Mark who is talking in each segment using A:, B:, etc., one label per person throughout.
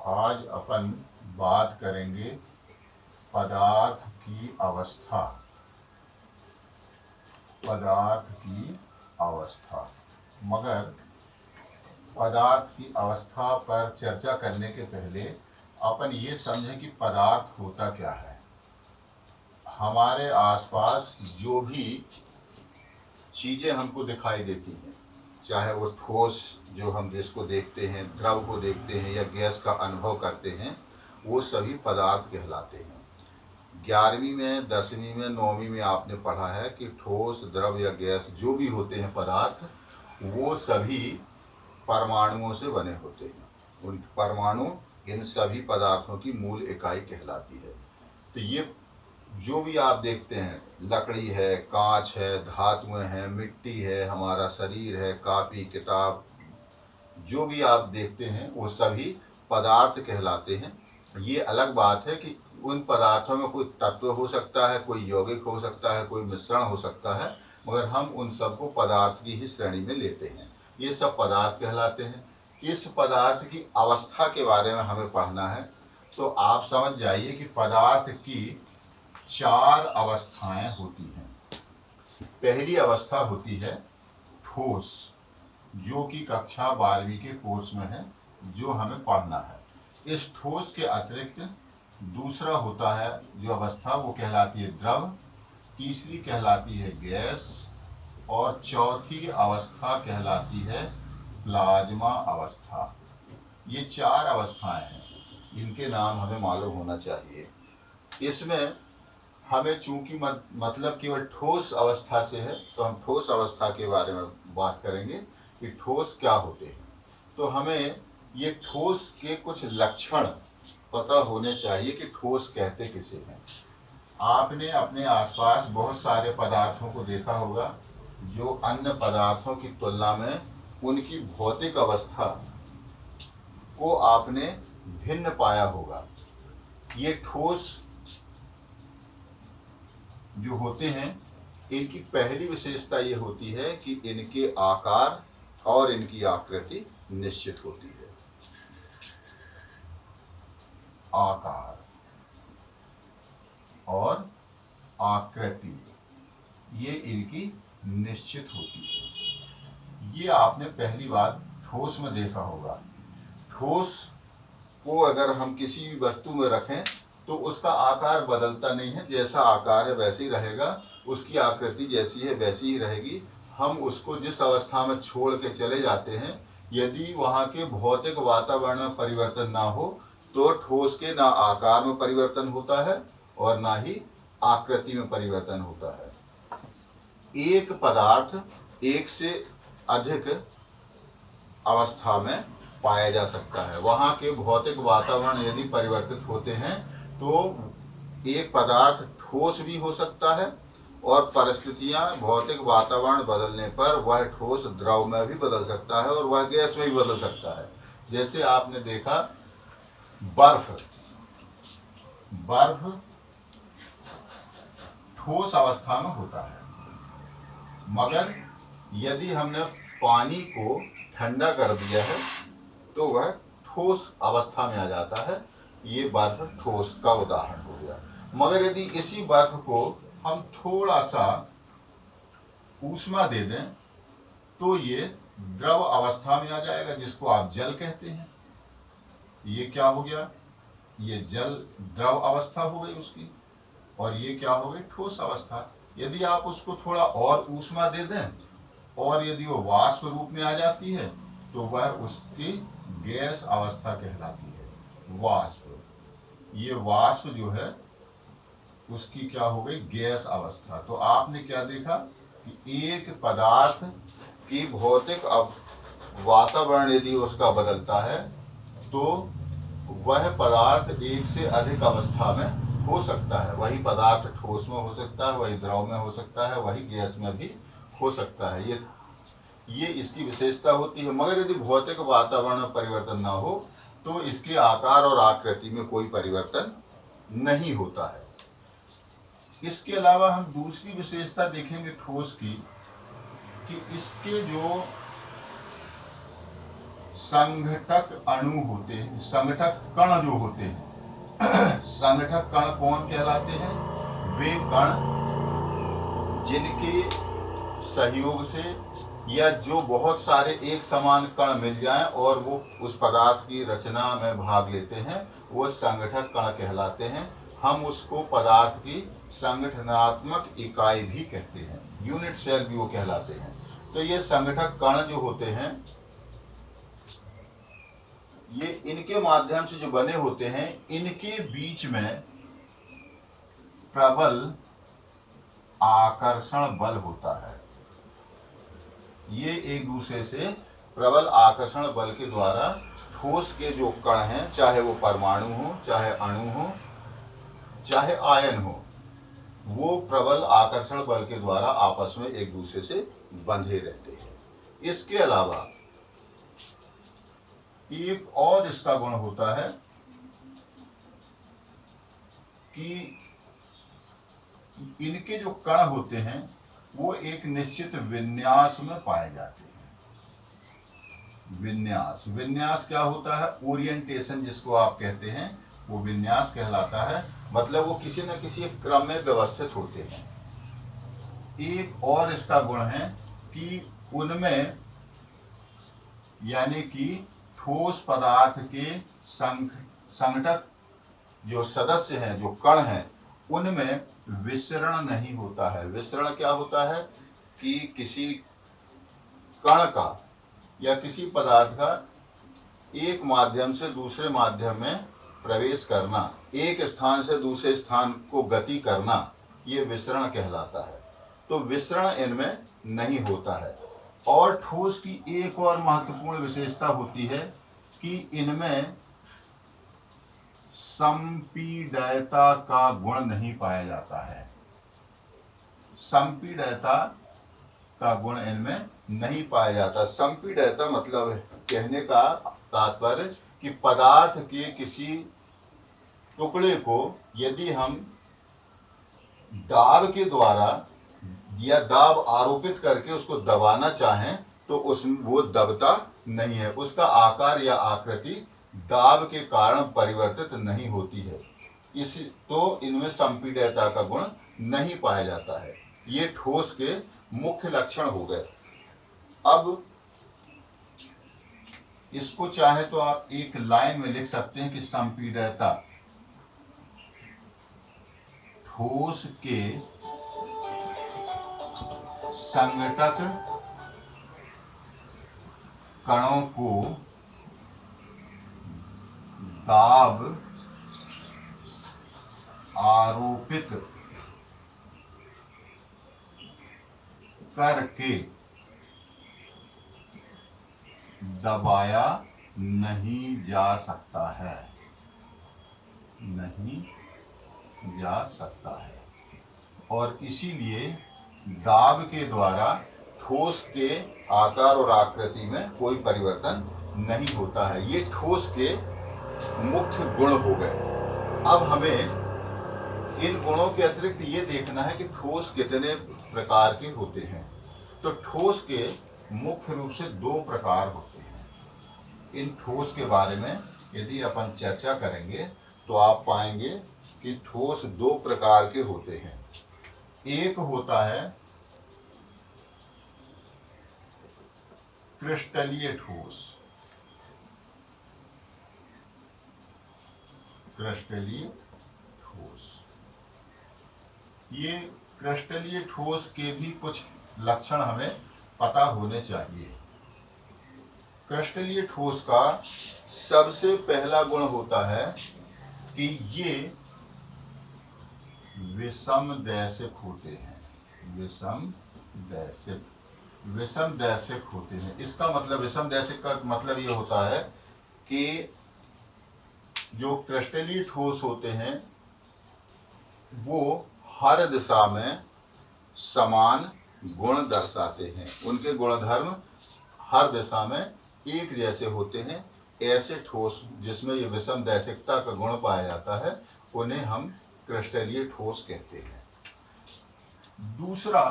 A: आज अपन बात करेंगे पदार्थ की अवस्था। पदार्थ की अवस्था। मगर पदार्थ की अवस्था पर चर्चा करने के पहले अपन ये समझें कि पदार्थ होता क्या है। हमारे आसपास जो भी चीजें हमको दिखाई देती हैं, चाहे वो ठोस जो हम जिसको देखते हैं, द्रव को देखते हैं या गैस का अनुभव करते हैं, वो सभी पदार्थ कहलाते हैं। 11वीं में, 10वीं में, 9वीं में आपने पढ़ा है कि ठोस, द्रव या गैस जो भी होते हैं पदार्थ, वो सभी परमाणुओं से बने होते हैं। उन परमाणु इन सभी पदार्थों की मूल इकाई कहलाती है। तो ये जो भी आप देखते हैं, लकड़ी है, कांच है, धातुएं हैं, मिट्टी है, हमारा शरीर है, कापी किताब, जो भी आप देखते हैं वो सभी पदार्थ कहलाते हैं। ये अलग बात है कि उन पदार्थों में कोई तत्व हो सकता है, कोई यौगिक हो सकता है, कोई मिश्रण हो सकता है, मगर हम उन सबको पदार्थ की ही श्रेणी में लेते हैं। ये सब पदार्थ कहलाते हैं। इस पदार्थ की अवस्था के बारे में हमें पढ़ना है। तो आप समझ जाइए कि पदार्थ की 4 अवस्थाएं होती हैं। पहली अवस्था होती है ठोस, जो कि कक्षा 12वीं के कोर्स में है, जो हमें पढ़ना है। इस ठोस के अतिरिक्त दूसरा होता है जो अवस्था, वो कहलाती है द्रव, तीसरी कहलाती है गैस, और चौथी अवस्था कहलाती है प्लाज्मा अवस्था। ये 4 अवस्थाएं हैं, इनके नाम हमें मालूम होना चाहिए। इसमें हमें चूंकि मतलब केवल ठोस अवस्था से है, तो हम ठोस अवस्था के बारे में बात करेंगे कि ठोस क्या होते हैं। तो हमें ये ठोस के कुछ लक्षण पता होने चाहिए कि ठोस कहते किसे हैं। आपने अपने आसपास बहुत सारे पदार्थों को देखा होगा जो अन्य पदार्थों की तुलना में उनकी भौतिक अवस्था को आपने भिन्न पाया होगा। ये ठोस जो होते हैं, इनकी पहली विशेषता ये होती है कि इनके आकार और इनकी आकृति निश्चित होती है। आकार और आकृति ये इनकी निश्चित होती है। ये आपने पहली बार ठोस में देखा होगा। ठोस को अगर हम किसी भी वस्तु में रखें तो उसका आकार बदलता नहीं है, जैसा आकार है वैसे ही रहेगा, उसकी आकृति जैसी है वैसी ही रहेगी। हम उसको जिस अवस्था में छोड़ के चले जाते हैं, यदि वहाँ के भौतिक वातावरण में परिवर्तन ना हो तो ठोस के ना आकार में परिवर्तन होता है और ना ही आकृति में परिवर्तन होता है। एक पदार्थ एक से अधिक अवस्था में पाया जा सकता है। वहाँ के भौतिक वातावरण यदि परिवर्तित होते हैं तो एक पदार्थ ठोस भी हो सकता है, और परिस्थितियां, भौतिक वातावरण बदलने पर वह ठोस द्रव में भी बदल सकता है और वह गैस में भी बदल सकता है। जैसे आपने देखा बर्फ। बर्फ ठोस अवस्था में होता है, मगर यदि हमने पानी को ठंडा कर दिया है तो वह ठोस अवस्था में आ जाता है। ये बर्फ ठोस का उदाहरण हो गया। मगर यदि इसी बर्फ को हम थोड़ा सा ऊष्मा दे दें तो ये द्रव अवस्था में आ जाएगा, जिसको आप जल कहते हैं। ये क्या हो गया? ये जल द्रव अवस्था हो गई उसकी, और ये क्या हो गई? ठोस अवस्था। यदि आप उसको थोड़ा और ऊष्मा दे दें और यदि वो वाष्प रूप में आ जाती है तो वह उसकी गैस अवस्था कहलाती है। वाष्प, ये वाष्प जो है उसकी क्या हो गई? गैस अवस्था। तो आपने क्या देखा कि एक पदार्थ की भौतिक वातावरण यदि उसका बदलता है तो वह पदार्थ एक से अधिक अवस्था में हो सकता है। वही पदार्थ ठोस में हो सकता है, वही द्रव में हो सकता है, वही गैस में भी हो सकता है। ये इसकी विशेषता होती है। मगर यदि भौतिक वातावरण में परिवर्तन ना हो तो इसके आकार और आकृति में कोई परिवर्तन नहीं होता है। इसके अलावा हम दूसरी विशेषता देखेंगे ठोस की, कि इसके जो संघटक अणु होते हैं, संघटक कण जो होते हैं संघटक कण कौन कहलाते हैं? वे कण जिनके सहयोग से या जो बहुत सारे एक समान कण मिल जाएं और वो उस पदार्थ की रचना में भाग लेते हैं, वो संगठक कण कहलाते हैं। हम उसको पदार्थ की संगठनात्मक इकाई भी कहते हैं, यूनिट सेल भी वो कहलाते हैं। तो ये संगठक कण जो होते हैं, ये इनके माध्यम से जो बने होते हैं, इनके बीच में प्रबल आकर्षण बल होता है। ये एक दूसरे से प्रबल आकर्षण बल के द्वारा ठोस के जो कण हैं, चाहे वो परमाणु हो, चाहे अणु हो, चाहे आयन हो, वो प्रबल आकर्षण बल के द्वारा आपस में एक दूसरे से बंधे रहते हैं। इसके अलावा एक और इसका गुण होता है कि इनके जो कण होते हैं वो एक निश्चित विन्यास में पाए जाते हैं। विन्यास, विन्यास क्या होता है? ओरिएंटेशन जिसको आप कहते हैं, वो विन्यास कहलाता है। मतलब वो किसी न किसी क्रम में व्यवस्थित होते हैं। एक और इसका गुण है कि उनमें, यानी कि ठोस पदार्थ के संघटक जो सदस्य हैं, जो कण हैं, उनमें विसरण नहीं होता है। विसरण क्या होता है? कि किसी कण का या किसी पदार्थ का एक माध्यम से दूसरे माध्यम में प्रवेश करना, एक स्थान से दूसरे स्थान को गति करना, ये विसरण कहलाता है। तो विसरण इनमें नहीं होता है। और ठोस की एक और महत्वपूर्ण विशेषता होती है कि इनमें संपीड्यता का गुण नहीं पाया जाता है। संपीड्यता का गुण इनमें नहीं पाया जाता। संपीड्यता मतलब कहने का तात्पर्य कि पदार्थ के किसी टुकड़े को यदि हम दाब के द्वारा या दाब आरोपित करके उसको दबाना चाहें तो वो दबता नहीं है। उसका आकार या आकृति दाब के कारण परिवर्तित नहीं होती है। तो इनमें संपीड्यता का गुण नहीं पाया जाता है। ये ठोस के मुख्य लक्षण हो गए। अब इसको चाहे तो आप एक लाइन में लिख सकते हैं कि संपीड्यता ठोस के संघटक कणों को दाब आरोपित करके दबाया नहीं जा सकता है, नहीं जा सकता है। और इसीलिए दाब के द्वारा ठोस के आकार और आकृति में कोई परिवर्तन नहीं होता है। ये ठोस के मुख्य गुण हो गए। अब हमें इन गुणों के अतिरिक्त ये देखना है कि ठोस कितने प्रकार के होते हैं। तो ठोस के मुख्य रूप से 2 प्रकार होते हैं। इन ठोस के बारे में यदि अपन चर्चा करेंगे तो आप पाएंगे कि ठोस 2 प्रकार के होते हैं। एक होता है क्रिस्टलीय ठोस। क्रिस्टलीय ठोस, ये क्रिस्टलीय ठोस के भी कुछ लक्षण हमें पता होने चाहिए। क्रिस्टलीय ठोस का सबसे पहला गुण होता है कि ये विषमदैशिक होते हैं। विषमदैशिक होते हैं। इसका मतलब, विषमदैशिक का मतलब ये होता है कि जो क्रिस्टलीय ठोस होते हैं वो हर दिशा में समान गुण दर्शाते हैं। उनके गुणधर्म हर दिशा में एक जैसे होते हैं। ऐसे ठोस जिसमें ये विषमदैशिकता का गुण पाया जाता है, उन्हें हम क्रिस्टलीय ठोस कहते हैं। दूसरा,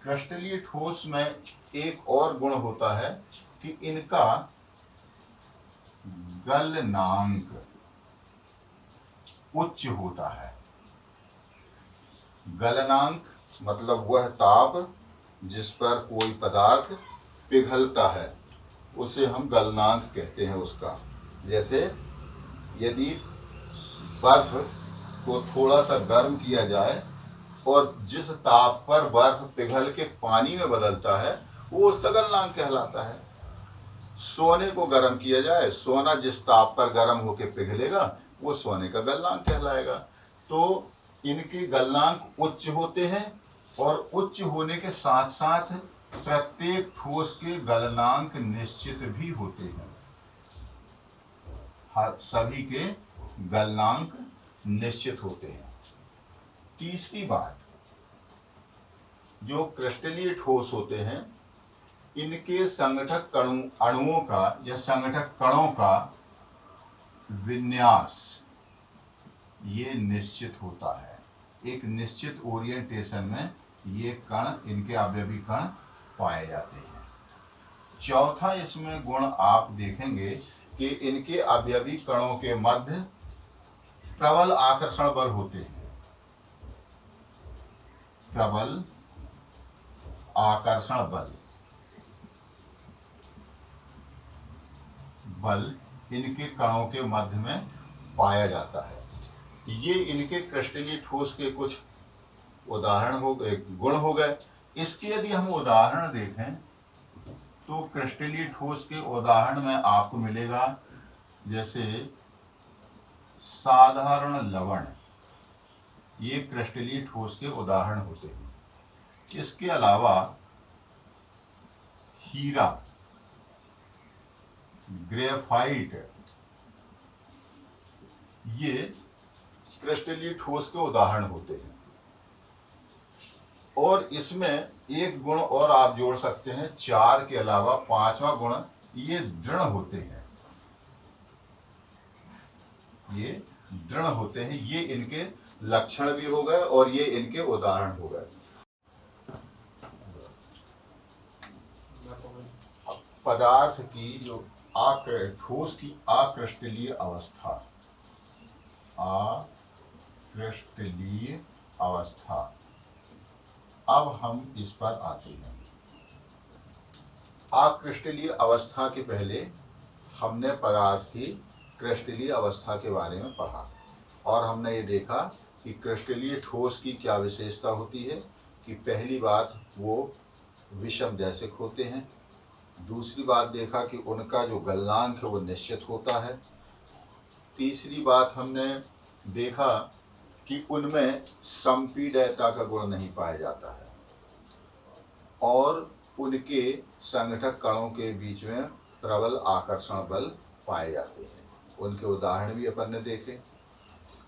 A: क्रिस्टलीय ठोस में एक और गुण होता है कि इनका गलनांक उच्च होता है। गलनांक मतलब वह ताप जिस पर कोई पदार्थ पिघलता है, उसे हम गलनांक कहते हैं उसका। जैसे यदि बर्फ को थोड़ा सा गर्म किया जाए और जिस ताप पर बर्फ पिघल के पानी में बदलता है, वो उसका गलनांक कहलाता है। सोने को गर्म किया जाए, सोना जिस ताप पर गर्म होकर पिघलेगा, वो सोने का गलनांक कहलाएगा। तो इनके गलनांक उच्च होते हैं और उच्च होने के साथ साथ प्रत्येक ठोस के गलनांक निश्चित भी होते हैं। सभी के गलनांक निश्चित होते हैं। तीसरी बात, जो क्रिस्टलीय ठोस होते हैं, इनके संगठक अणुओं का या संगठक कणों का विन्यास ये निश्चित होता है। एक निश्चित ओरिएंटेशन में ये कण, इनके अवयवी कण पाए जाते हैं। चौथा इसमें गुण आप देखेंगे कि इनके अवयवी कणों के मध्य प्रबल आकर्षण बल होते हैं। प्रबल आकर्षण बल इनके कणों के मध्य में पाया जाता है। ये इनके क्रिस्टलीय ठोस के कुछ उदाहरण हो गए, गुण हो गए। इसके यदि हम उदाहरण देखें तो क्रिस्टलीय ठोस के उदाहरण में आपको मिलेगा, जैसे साधारण लवण, ये क्रिस्टलीय ठोस के उदाहरण होते हैं। इसके अलावा हीरा, ग्रेफाइट, ये क्रिस्टलीय ठोस के उदाहरण होते हैं। और इसमें एक गुण और आप जोड़ सकते हैं, 4 के अलावा 5वां गुण, ये दृढ़ होते हैं। ये दृढ़ होते हैं। ये इनके लक्षण भी हो गए और ये इनके उदाहरण हो गए। पदार्थ की जो ठोस की अक्रिस्टलीय अवस्था, अक्रिस्टलीय अवस्था, अब हम इस पर आते हैं। अक्रिस्टलीय अवस्था के पहले हमने पदार्थ की क्रिस्टलीय अवस्था के बारे में पढ़ा और हमने ये देखा कि क्रिस्टलीय ठोस की क्या विशेषता होती है। कि पहली बात, वो विषम जैसिक होते हैं। दूसरी बात देखा कि उनका जो गलनांक है वो निश्चित होता है। तीसरी बात हमने देखा कि उनमें संपीडयता का गुण नहीं पाया जाता है और उनके संगठक कणों के बीच में प्रबल आकर्षण बल पाए जाते हैं। उनके उदाहरण भी अपन ने देखे,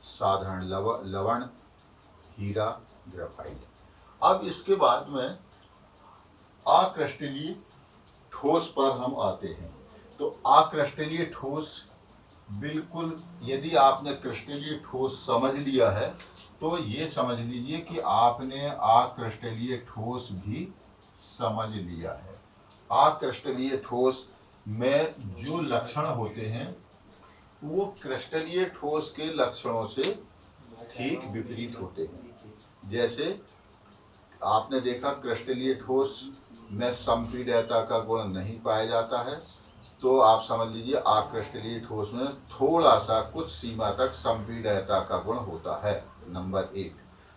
A: साधारण लवण, हीरा, ग्रेफाइट। अब इसके बाद में अक्रिस्टलीय ठोस पर हम आते हैं। तो अक्रिस्टलीय ठोस, बिल्कुल यदि आपने क्रिस्टलीय ठोस समझ लिया है तो ये समझ लीजिए कि आपने अक्रिस्टलीय ठोस भी समझ लिया है। अक्रिस्टलीय ठोस में जो लक्षण होते हैं वो क्रिस्टलीय ठोस के लक्षणों से ठीक विपरीत होते हैं। जैसे आपने देखा क्रिस्टलीय ठोस में संपीडयता का गुण नहीं पाया जाता है, तो आप समझ लीजिए अक्रिस्टलीय ठोस में थोड़ा सा कुछ सीमा तक संपीडयता का गुण होता है, नंबर 1।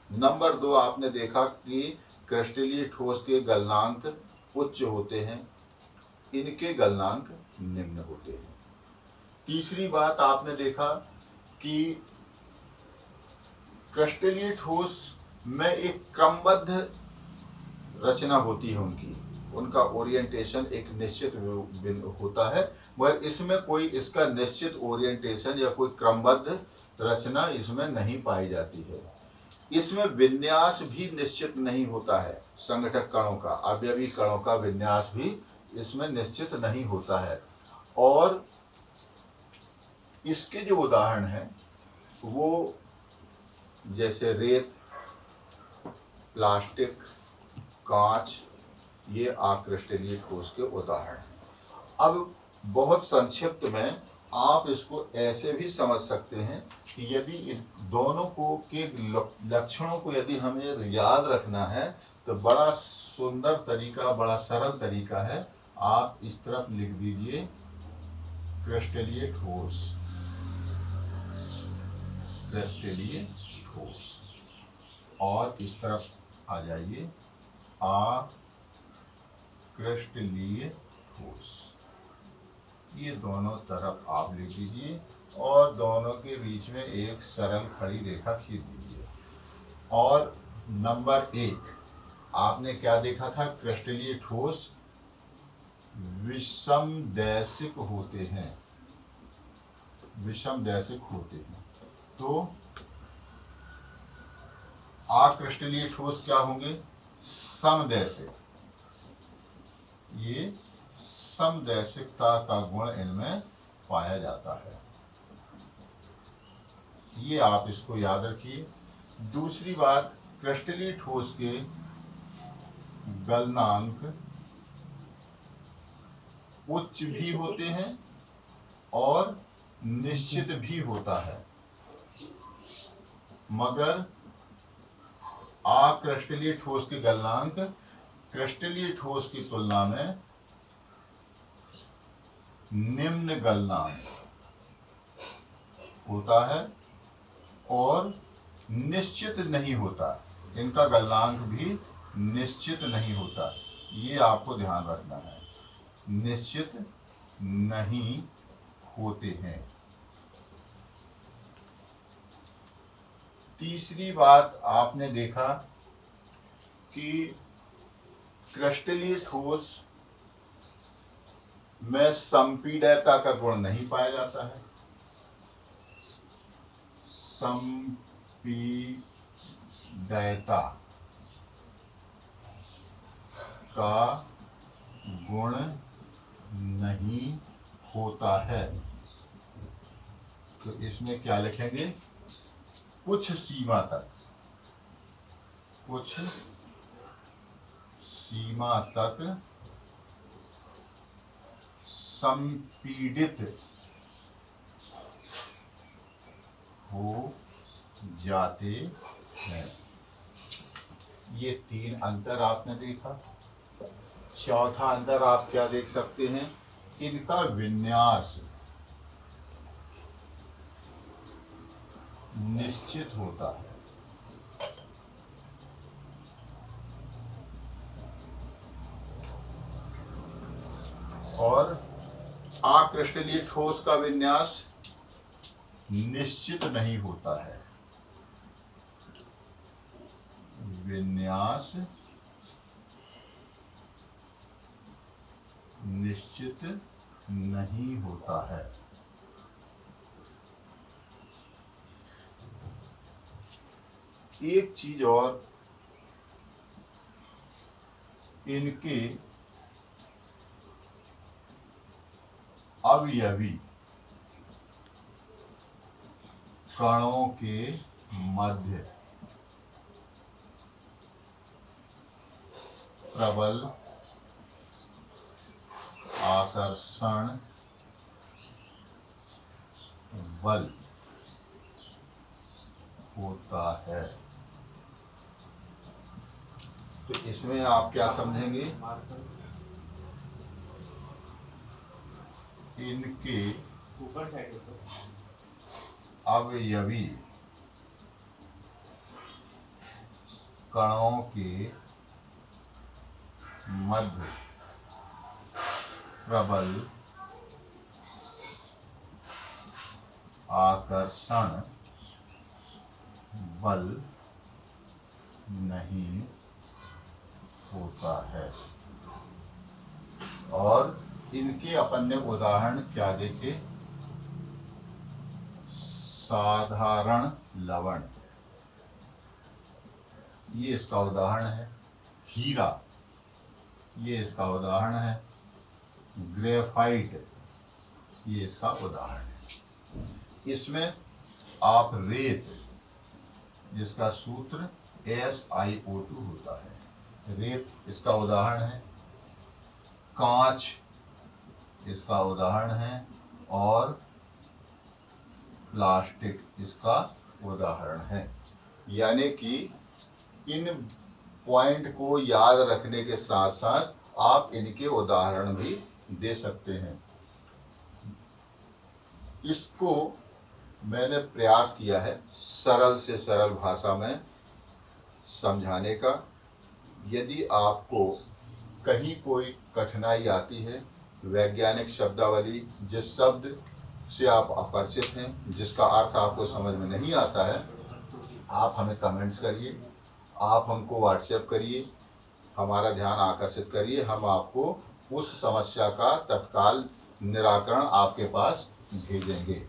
A: नंबर 2, आपने देखा कि क्रिस्टलीय ठोस के गलनांक उच्च होते हैं, इनके गलनांक निम्न होते हैं। तीसरी बात आपने देखा कि क्रिस्टलीय ठोस में एक क्रमबद्ध रचना होती है उनका ओरिएंटेशन एक निश्चित होता है, मगर इसमें कोई इसका निश्चित ओरिएंटेशन या कोई क्रमबद्ध रचना इसमें नहीं पाई जाती है। इसमें विन्यास भी निश्चित नहीं होता है। संगठक कणों का, अवयवी कणों का विन्यास भी इसमें निश्चित नहीं होता है। और इसके जो उदाहरण हैं वो जैसे रेत, प्लास्टिक, कांच, ये अक्रिस्टलीय ठोस के उदाहरण हैं। अब बहुत संक्षिप्त में आप इसको ऐसे भी समझ सकते हैं कि यदि इन दोनों को के लक्षणों को यदि हमें याद रखना है तो बड़ा सुंदर तरीका, बड़ा सरल तरीका है। आप इस तरफ लिख दीजिए क्रिस्टलीय ठोस, क्रिस्टलीय ठोस, और इस तरफ आ जाइए क्रिस्टलीय ठोस। ये दोनों तरफ आप लिख दीजिए और दोनों के बीच में एक सरल खड़ी रेखा खींच दीजिए। और नंबर 1 आपने क्या देखा था? क्रिस्टलीय ठोस विषमदैशिक होते हैं, विषमदैशिक होते हैं। तो अक्रिस्टलीय ठोस क्या होंगे? समदैशिक। ये समदैशिकता का गुण इनमें पाया जाता है। ये आप इसको याद रखिए। दूसरी बात, क्रिस्टलीय ठोस के गलनांक उच्च भी होते हैं और निश्चित भी होता है, मगर अक्रिस्टलीय ठोस के गलनांक क्रिस्टलीय ठोस की तुलना में निम्न गलनांक होता है और निश्चित नहीं होता। इनका गलनांक भी निश्चित नहीं होता, ये आपको ध्यान रखना है। निश्चित नहीं होते हैं। तीसरी बात आपने देखा कि क्रिस्टलीय ठोस में संपीड्यता का गुण नहीं पाया जाता है। संपीड्यता का गुण नहीं होता है। तो इसमें क्या लिखेंगे? कुछ सीमा तक, कुछ सीमा तक संपीड़ित हो जाते हैं। ये 3 अंतर आपने देखा। चौथा अंतर आप क्या देख सकते हैं? इनका विन्यास निश्चित होता है। और अक्रिस्टलीय ठोस का विन्यास निश्चित नहीं होता है। विन्यास निश्चित नहीं होता है। एक चीज और, इनके अवयवी कणों के मध्य प्रबल आकर्षण बल होता है। तो इसमें आप क्या समझेंगे? इनके अवयवी कणों के मध्य प्रबल आकर्षण बल नहीं होता है। और इनके अपन ने उदाहरण क्या देखे? साधारण लवण, ये इसका उदाहरण है। हीरा, ये इसका उदाहरण है। ग्रेफाइट, ये इसका उदाहरण है। इसमें आप रेत, जिसका सूत्र SiO2 होता है, रेत इसका उदाहरण है। कांच, इसका उदाहरण है और प्लास्टिक इसका उदाहरण है। यानी कि इन पॉइंट को याद रखने के साथ साथ आप इनके उदाहरण भी दे सकते हैं। इसको मैंने प्रयास किया है सरल से सरल भाषा में समझाने का। यदि आपको कहीं कोई कठिनाई आती है, वैज्ञानिक शब्दावली जिस शब्द से आप अपरिचित हैं, जिसका अर्थ आपको समझ में नहीं आता है, आप हमें कमेंट्स करिए, आप हमको व्हाट्सएप करिए, हमारा ध्यान आकर्षित करिए। हम आपको उस समस्या का तत्काल निराकरण आपके पास भेजेंगे।